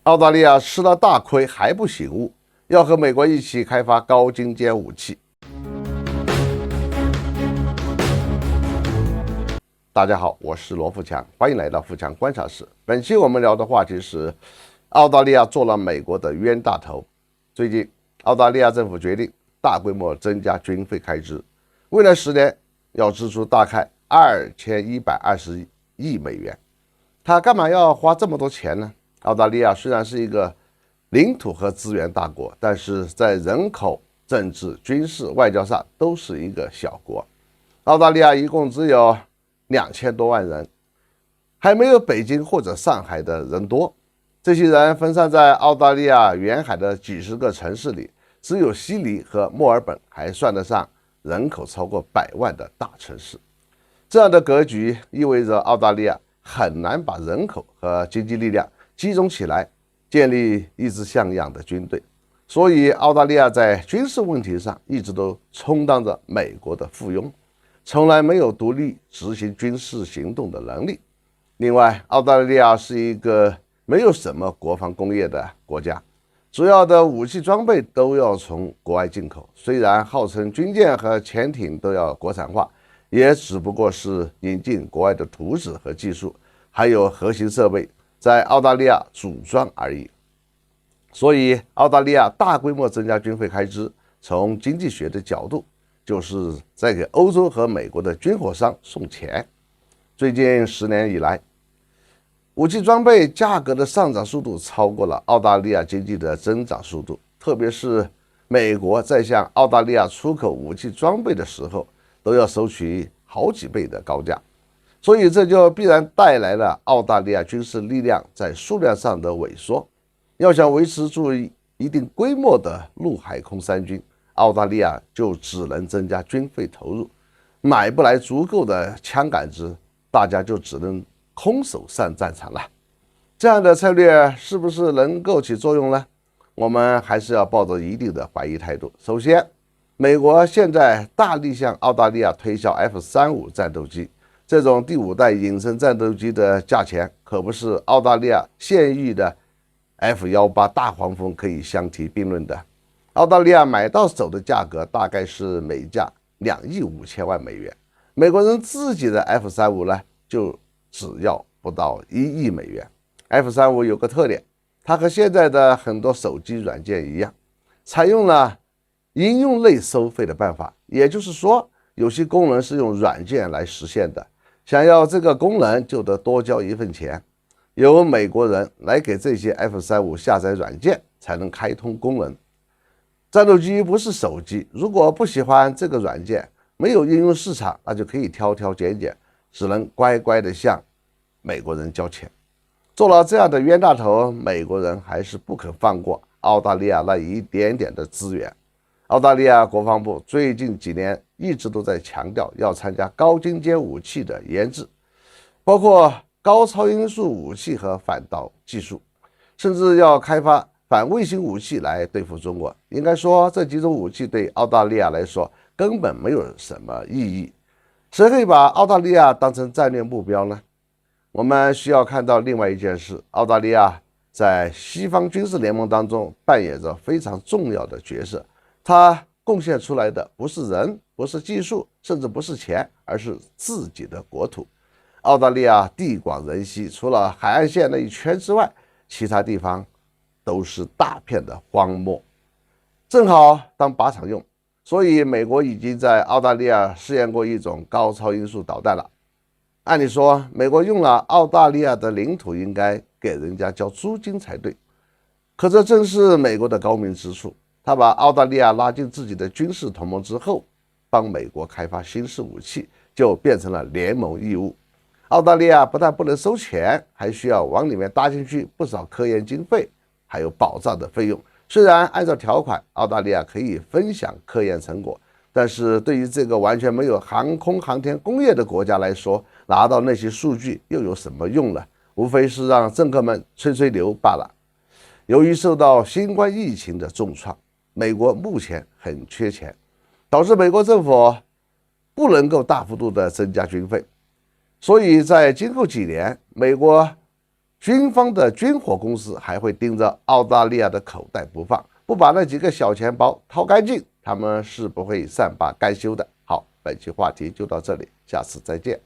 澳大利亚吃了大亏还不醒悟，要和美国一起开发高精尖武器。大家好，我是罗富强，欢迎来到富强观察室。本期我们聊的话题是澳大利亚做了美国的冤大头。最近，澳大利亚政府决定大规模增加军费开支，未来10年要支出大概2120亿美元。他干嘛要花这么多钱呢？澳大利亚虽然是一个领土和资源大国，但是在人口、政治、军事、外交上都是一个小国。澳大利亚一共只有2000多万人，还没有北京或者上海的人多。这些人分散在澳大利亚沿海的几十个城市里，只有悉尼和墨尔本还算得上人口超过100万的大城市。这样的格局意味着澳大利亚很难把人口和经济力量集中起来，建立一支像样的军队。所以澳大利亚在军事问题上一直都充当着美国的附庸，从来没有独立执行军事行动的能力。另外，澳大利亚是一个没有什么国防工业的国家，主要的武器装备都要从国外进口。虽然号称军舰和潜艇都要国产化，也只不过是引进国外的图纸和技术，还有核心设备在澳大利亚组装而已。所以澳大利亚大规模增加军费开支，从经济学的角度就是在给欧洲和美国的军火商送钱。最近10年以来，武器装备价格的上涨速度超过了澳大利亚经济的增长速度，特别是美国在向澳大利亚出口武器装备的时候，都要收取好几倍的高价。所以这就必然带来了澳大利亚军事力量在数量上的萎缩。要想维持住一定规模的陆海空三军，澳大利亚就只能增加军费投入。买不来足够的枪杆子，大家就只能空手上战场了。这样的策略是不是能够起作用呢？我们还是要抱着一定的怀疑态度。首先，美国现在大力向澳大利亚推销 F-35战斗机，这种第5代隐身战斗机的价钱可不是澳大利亚现役的 F-18大黄蜂可以相提并论的。澳大利亚买到手的价格大概是每架2亿5千万美元，美国人自己的 F-35呢就只要不到1亿美元。F-35有个特点，它和现在的很多手机软件一样，采用了应用类收费的办法，也就是说，有些功能是用软件来实现的，想要这个功能就得多交一份钱，由美国人来给这些 F-35下载软件才能开通功能。战斗机不是手机，如果不喜欢这个软件，没有应用市场，那就可以挑挑拣拣，只能乖乖的向美国人交钱。做了这样的冤大头，美国人还是不肯放过澳大利亚那一点点的资源。澳大利亚国防部最近几年一直都在强调要参加高精尖武器的研制，包括高超音速武器和反导技术，甚至要开发反卫星武器来对付中国。应该说，这几种武器对澳大利亚来说根本没有什么意义。谁会把澳大利亚当成战略目标呢？我们需要看到另外一件事，澳大利亚在西方军事联盟当中扮演着非常重要的角色。它贡献出来的不是人，不是技术，甚至不是钱，而是自己的国土。澳大利亚地广人稀，除了海岸线那一圈之外，其他地方都是大片的荒漠，正好当靶场用。所以美国已经在澳大利亚试验过一种高超音速导弹了。按理说，美国用了澳大利亚的领土，应该给人家交租金才对。可这正是美国的高明之处。他把澳大利亚拉进自己的军事同盟之后，帮美国开发新式武器，就变成了联盟义务。澳大利亚不但不能收钱，还需要往里面搭进去不少科研经费，还有保障的费用。虽然按照条款，澳大利亚可以分享科研成果，但是对于这个完全没有航空航天工业的国家来说，拿到那些数据又有什么用呢？无非是让政客们吹吹牛罢了。由于受到新冠疫情的重创，美国目前很缺钱，导致美国政府不能够大幅度的增加军费，所以在今后几年，美国军方的军火公司还会盯着澳大利亚的口袋不放，不把那几个小钱包掏干净，他们是不会善罢甘休的。好，本期话题就到这里，下次再见。